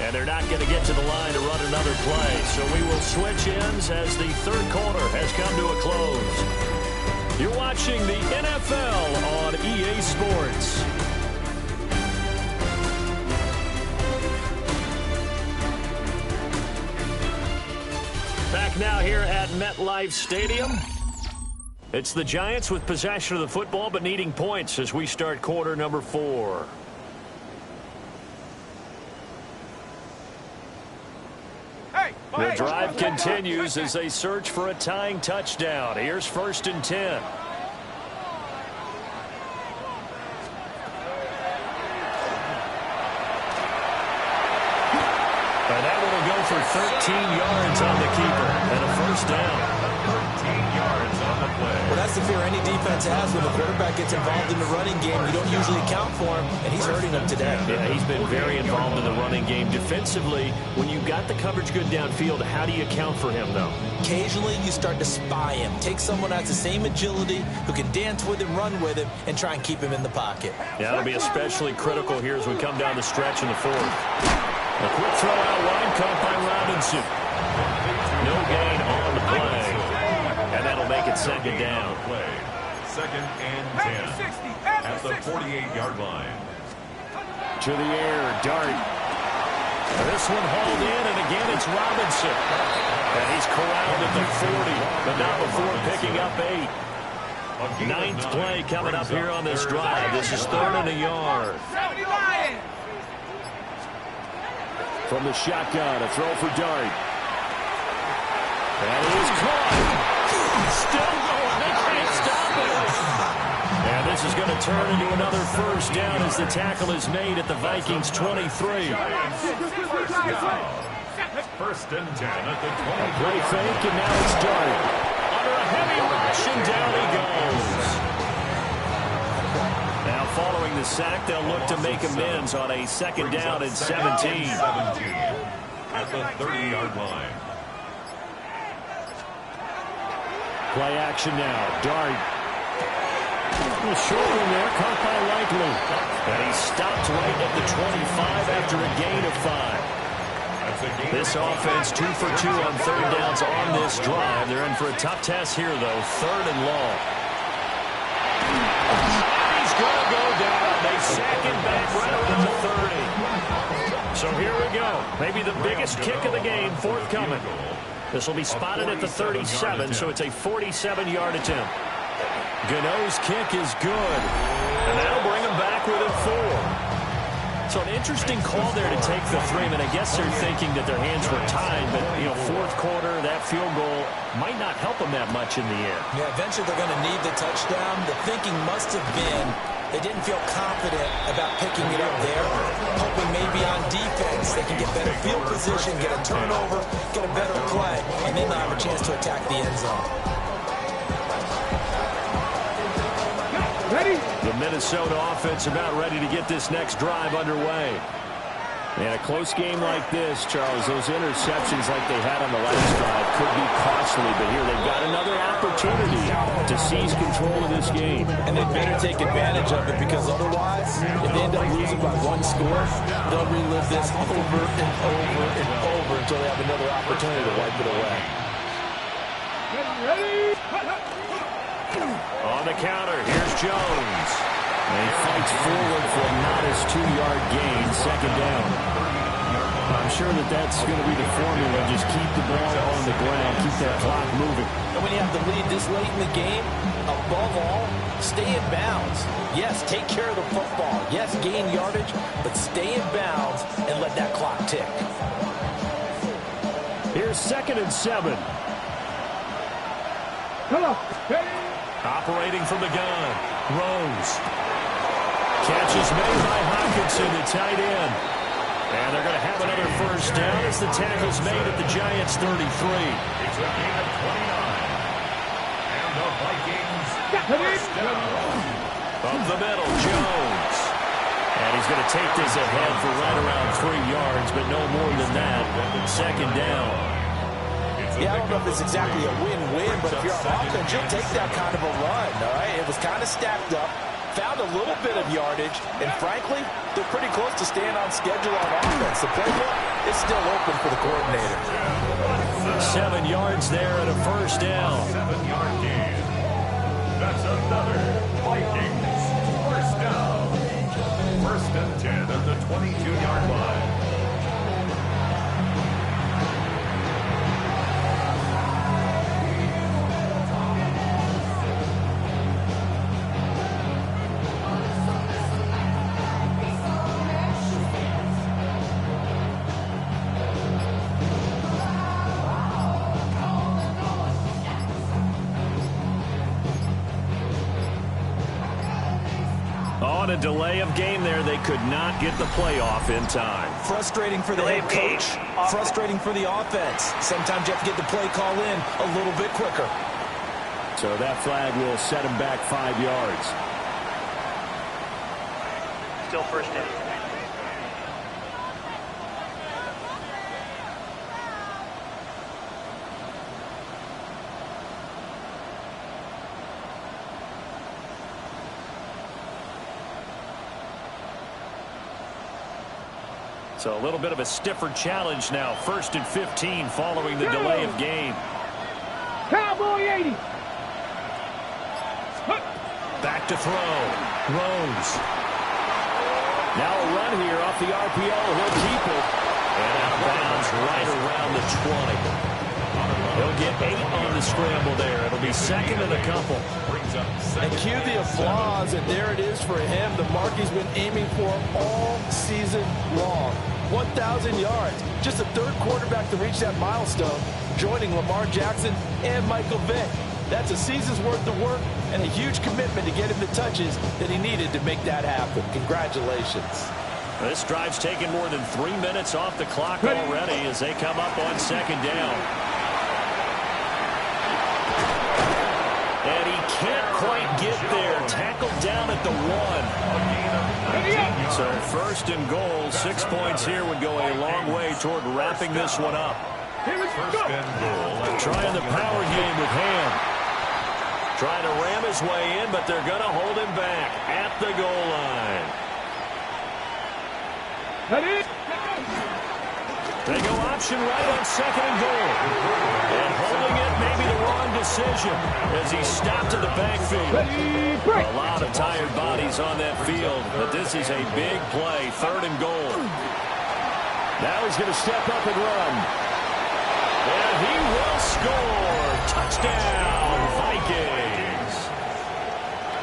And they're not going to get to the line to run another play. So we will switch ends as the 3rd quarter has come to a close. You're watching the NFL on EA Sports. Back now here at MetLife Stadium. It's the Giants with possession of the football but needing points as we start quarter number 4. The drive continues as they search for a tying touchdown. Here's 1st and 10. And that one will go for 13 yards on the keeper and a first down. 13 yards on the play. Well, that's the fear any defense has when the quarterback gets involved in the running game. You don't usually account for him, and he's hurting them today. Yeah, he's been very involved in the running game. Defensively, when you've got the coverage good downfield, how do you account for him, though? Occasionally, you start to spy him. Take someone that has the same agility, who can dance with him, run with him, and try and keep him in the pocket. Yeah, that'll be especially critical here as we come down the stretch in the 4th. A quick throw out wide, caught by Robinson. No gain on the play. And that'll make it 2nd down. 2nd and 10 at the 48-yard line. To the air, Dart. This one hauled in, and again it's Robinson. And he's corralled at the 40, but not before picking up 8. 9th play coming up here on this drive. This is 3rd and a yard. From the shotgun, a throw for Dart. And he is caught. Still going. They can't stop it. And this is going to turn into another first down as the tackle is made at the Vikings 23. 1st and 10 at the 20. A play fake, and now it's Dart. Under a heavy rush, and down he goes. Now following the sack, they'll look to make amends on a 2nd down and 17. At the 30-yard line. Play action now. Dart. Short one there, caught by Likely. And he stopped right at the 25 after a gain of 5. This offense 2 for 2 on 3rd downs on this drive. They're in for a tough test here, though. 3rd and long. He's going to go down. They sack him back right around the 30. So here we go. Maybe the biggest kick of the game forthcoming. This will be spotted at the 37, so it's a 47-yard attempt. Gano's kick is good, and that'll bring him back within 4. So an interesting call there to take the three. I mean, I guess they're thinking that their hands were tied, but, fourth quarter, that field goal might not help them that much in the air. Yeah, eventually they're going to need the touchdown. The thinking must have been they didn't feel confident about picking it up there, hoping maybe on defense they can get better field position, get a turnover, get a better play, and then they'll have a chance to attack the end zone. Ready? The Minnesota offense about ready to get this next drive underway. And a close game like this, Charles, those interceptions like they had on the last drive could be costly, but here they've got another opportunity to seize control of this game. And they better take advantage of it, because otherwise, if they end up losing by one score, they'll relive this over and over and over until they have another opportunity to wipe it away. Ready? On the counter, here's Jones. And he fights forward for a modest 2-yard gain, second down. I'm sure that's going to be the formula. Just keep the ball on the ground, keep that clock moving. And when you have the lead this late in the game, above all, stay in bounds. Yes, take care of the football. Yes, gain yardage, but stay in bounds and let that clock tick. Here's 2nd and 7. Come on. Ready? Operating from the gun, Rose. Catch is made by Hockenson, the tight end. And they're going to have another first down as the tackle's made at the Giants' 33. It's a gain of 29. And the Vikings first down. Up the middle, Jones. And he's going to take this ahead for right around 3 yards, but no more than that. Second down. Yeah, I don't know if it's exactly a win-win, but if you're on offense, you'll take that kind of a run, all right? It was kind of stacked up, found a little bit of yardage, and frankly, they're pretty close to staying on schedule on offense. The playbook is still open for the coordinator. 7 yards there and a first down. 7-yard gain. That's another Vikings first down. 1st and 10 at the 22-yard line. On a delay of game there, they could not get the playoff in time. Frustrating for the head coach, frustrating for the offense. Sometimes you have to get the play call in a little bit quicker. So that flag will set him back 5 yards. Still first down. So a little bit of a stiffer challenge now. 1st and 15 following the delay of game. Cowboy 80. Back to throw. Rose. Now a run here off the RPO. He'll keep it. And out of bounds right around the 20. He'll get 8 on the scramble there. It'll be 2nd and a couple. And cue the applause, and there it is for him. The mark he's been aiming for all season long. 1,000 yards. Just the 3rd quarterback to reach that milestone, joining Lamar Jackson and Michael Vick. That's a season's worth of work and a huge commitment to get him the touches that he needed to make that happen. Congratulations. This drive's taken more than 3 minutes off the clock already as they come up on 2nd down. And he can't quite get there. Tackled down at the 1. So 1st and goal. 6 points here would go a long way toward wrapping this one up. 1st and goal. Trying the power game with Ham. Trying to ram his way in, but they're going to hold him back at the goal line. They go option right on 2nd and goal. And holding it may be the wrong decision as he stopped in the backfield. A lot of tired bodies on that field, but this is a big play. 3rd and goal. Now he's going to step up and run. And he will score. Touchdown, Vikings.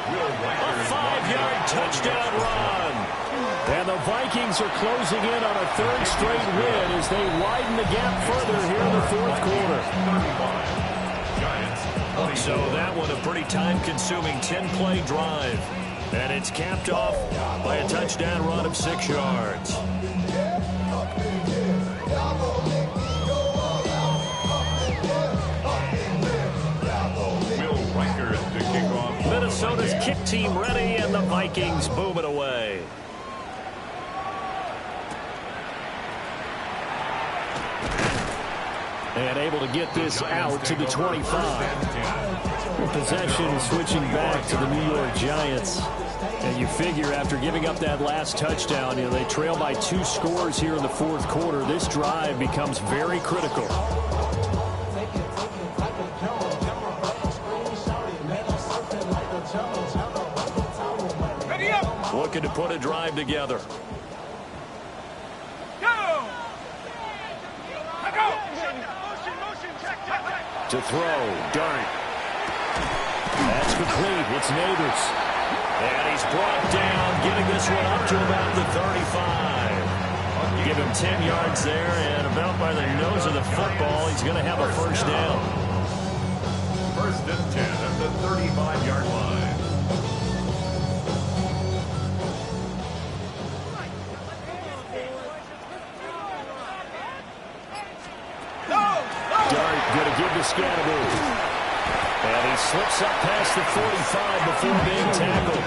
A 5-yard touchdown run. And the Vikings are closing in on a third straight win as they widen the gap further here in the fourth quarter. So that one a pretty time-consuming 10-play drive. And it's capped off by a touchdown run of 6 yards. Minnesota's kick team ready, and the Vikings boom it away. And able to get this out to the 25. Possession switching back to the New York Giants. And you figure after giving up that last touchdown, they trail by 2 scores here in the fourth quarter. This drive becomes very critical. Looking to put a drive together. To throw, Dart. That's complete. It's Neighbors. And he's brought down, getting this one up to about the 35. Give him 10 yards there, and about by the nose of the football, he's going to have a first down. First and 10 at the 35-yard line. Dart going to give to Scatterby. And he slips up past the 45 before being tackled.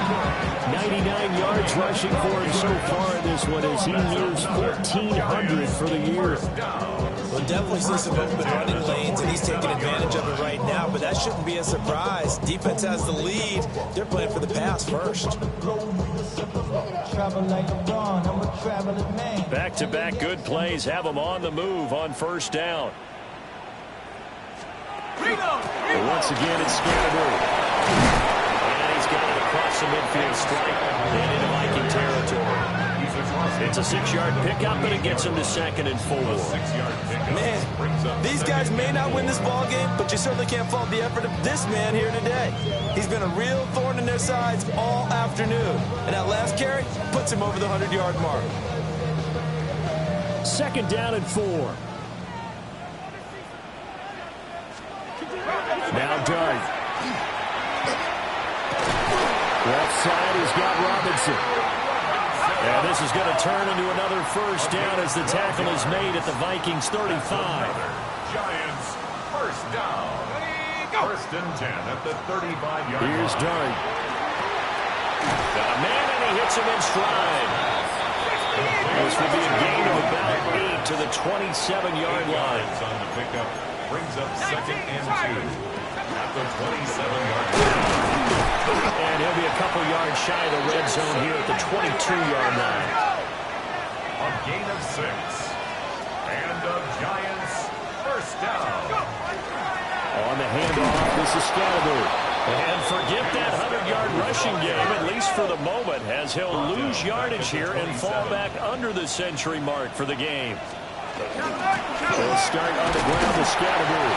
99 yards rushing for him so far in this one as he nears 1,400 for the year. Well, definitely see some open running lanes, and he's taking advantage of it right now, but that shouldn't be a surprise. Defense has the lead. They're playing for the pass first. Back-to-back good plays have him on the move on first down. But once again, it's Scatterby. And he's got it across the midfield stripe and into Viking territory. It's a 6-yard pickup, but it gets him to 2nd and 4. Man, these guys may not win this ball game, but you certainly can't fault the effort of this man here today. He's been a real thorn in their sides all afternoon. And that last carry puts him over the 100-yard mark. 2nd down and 4. Now Dart. Left side, he's got Robinson. And this is going to turn into another first down as the tackle is made at the Vikings 35. Giants, first down. First and 10 at the 35-yard line. Here's Dart. Got a man, and he hits him in stride. This will be a gain of about 8 to the 27-yard line. On the pickup brings up 2nd and 2. At the 27-yard line. And he'll be a couple yards shy of the red zone here at the 22-yard line. A gain of 6. And the Giants first down. On the handoff, this is Scatterby. And forget that 100-yard rushing game, at least for the moment, as he'll lose yardage here and fall back under the century mark for the game. They'll start on the ground with Scatterby.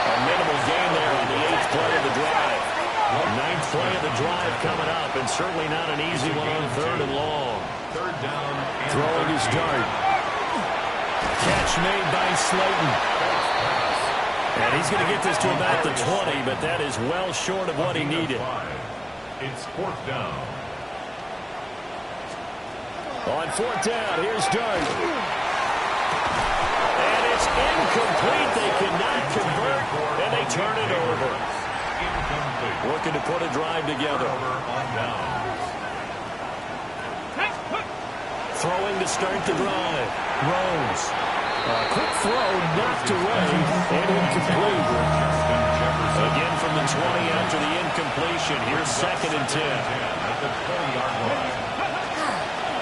A minimal gain there on the 8th play of the drive. 9th play of the drive coming up, and certainly not an easy one on 3rd and long. Third down. Throwing his Dart. Catch made by Slayton. And he's going to get this to about the 20, but that is well short of what he needed. It's 4th down. On 4th down, here's Dart. And it's incomplete. They cannot convert, and they turn it over. Looking to put a drive together. Throwing to start the drive. Rose. A quick throw knocked away and incomplete. Again from the 20 after the incompletion. Here's 2nd and 10.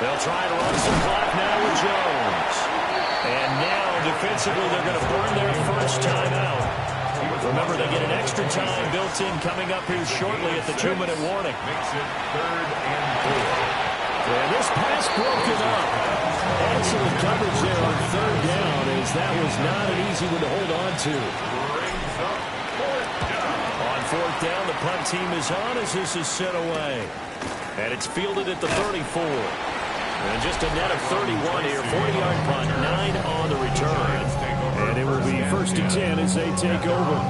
They'll try to run some clock now with Jones. And now defensively they're going to burn their first timeout. Remember, they get an extra time built in coming up here shortly at the 2-minute warning. Makes it 3rd and 4. And this pass broken up. Excellent coverage there on 3rd down, as that was not an easy one to hold on to. Brings up 4th down. On 4th down, the punt team is on as this is sent away. And it's fielded at the 34. And just a net of 31 here. 40-yard punt, 9 on the return. And it will be 1st and 10 as they take over.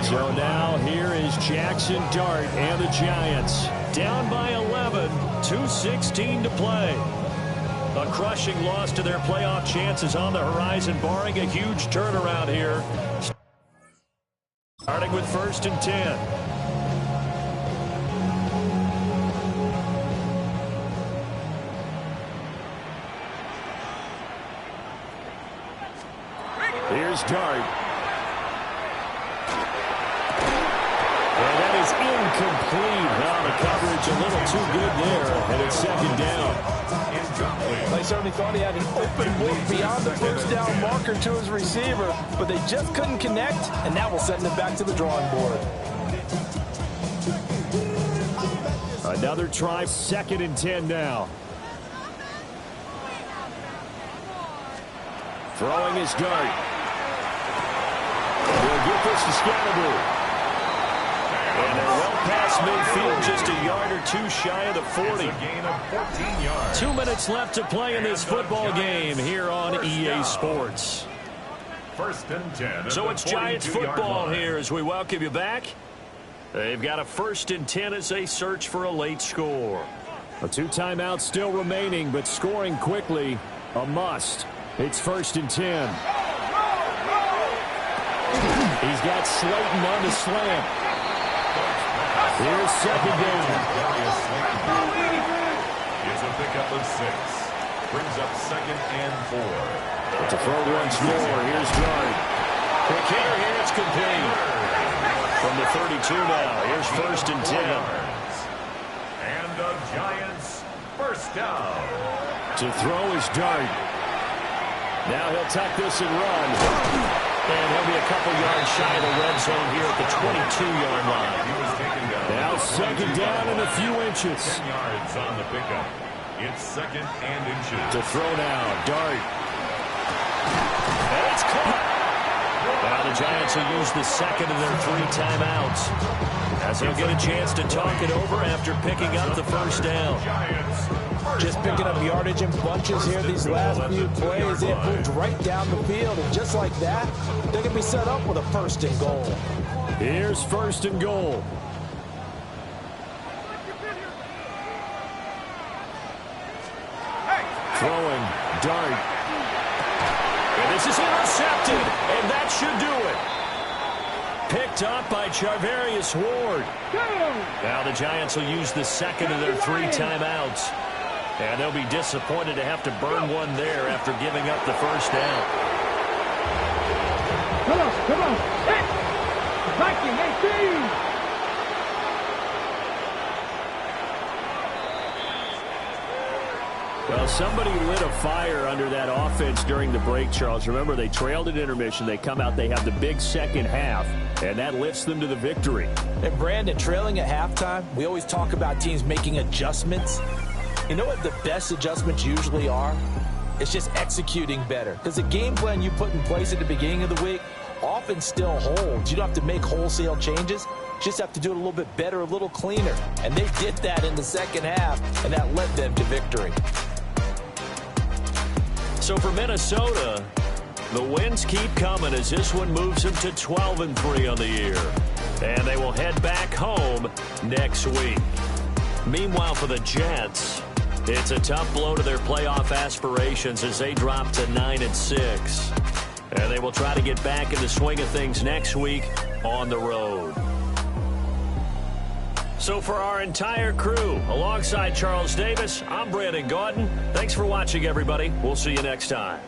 So now here is Jackson Dart and the Giants. Down by 11, 2:16 to play. A crushing loss to their playoff chances on the horizon, barring a huge turnaround here. Starting with 1st and 10. Here's Dart. And that is incomplete. Now the coverage a little too good there, and it's 2nd down. They certainly thought he had an open look beyond the first down marker to his receiver, but they just couldn't connect, and that will send them back to the drawing board. Another try, 2nd and 10 now. Throwing his Dart. They'll get this to Scatterboo. And they're well past midfield, just a yard or two shy of the 40. Gain of 14 yards. 2 minutes left to play in this football game here on EA Sports. 1st and 10. So it's Giants football here as we welcome you back. They've got a 1st and 10 as they search for a late score. A 2 timeouts still remaining, but scoring quickly, a must. It's 1st and 10. He's got Slayton on the slant. Here's 2nd down. It's a pickup of 6. Brings up 2nd and 4. To throw once more. Here's Dart. Quick hitter here. It's complete. From the 32 now. Here's 1st and 10. And the Giants 1st down. To throw is Dart. Now he'll tuck this and run. And he'll be a couple yards shy of the red zone here at the 22-yard line. He was taken down. Now 2nd down and a few inches. 10 yards on the pickup. It's 2nd and inches. To throw now, Dart. And it's caught. Now the Giants will use the 2nd of their 3 timeouts, as they'll get a chance to talk it over after picking up the 1st down. Just picking up yardage in bunches here these last few plays. They moved right down the field, and just like that, they can be set up with a 1st and goal. Here's 1st and goal. Throwing, Dart. And this is intercepted, and that should do it. Picked up by Charvarius Ward. Now the Giants will use the 2nd of their 3 timeouts. And they'll be disappointed to have to burn one there after giving up the 1st down. Come on. Hit! Viking 18! Well, somebody lit a fire under that offense during the break, Charles. Remember, they trailed at intermission. They come out, they have the big 2nd half, and that lifts them to the victory. And Brandon, trailing at halftime, we always talk about teams making adjustments. You know what the best adjustments usually are? It's just executing better. Because the game plan you put in place at the beginning of the week often still holds. You don't have to make wholesale changes. You just have to do it a little bit better, a little cleaner. And they did that in the 2nd half, and that led them to victory. So for Minnesota, the wins keep coming as this one moves them to 12-3 on the year. And they will head back home next week. Meanwhile, for the Jets, it's a tough blow to their playoff aspirations as they drop to 9-6. And they will try to get back in the swing of things next week on the road. So for our entire crew, alongside Charles Davis, I'm Brandon Gaudin. Thanks for watching, everybody. We'll see you next time.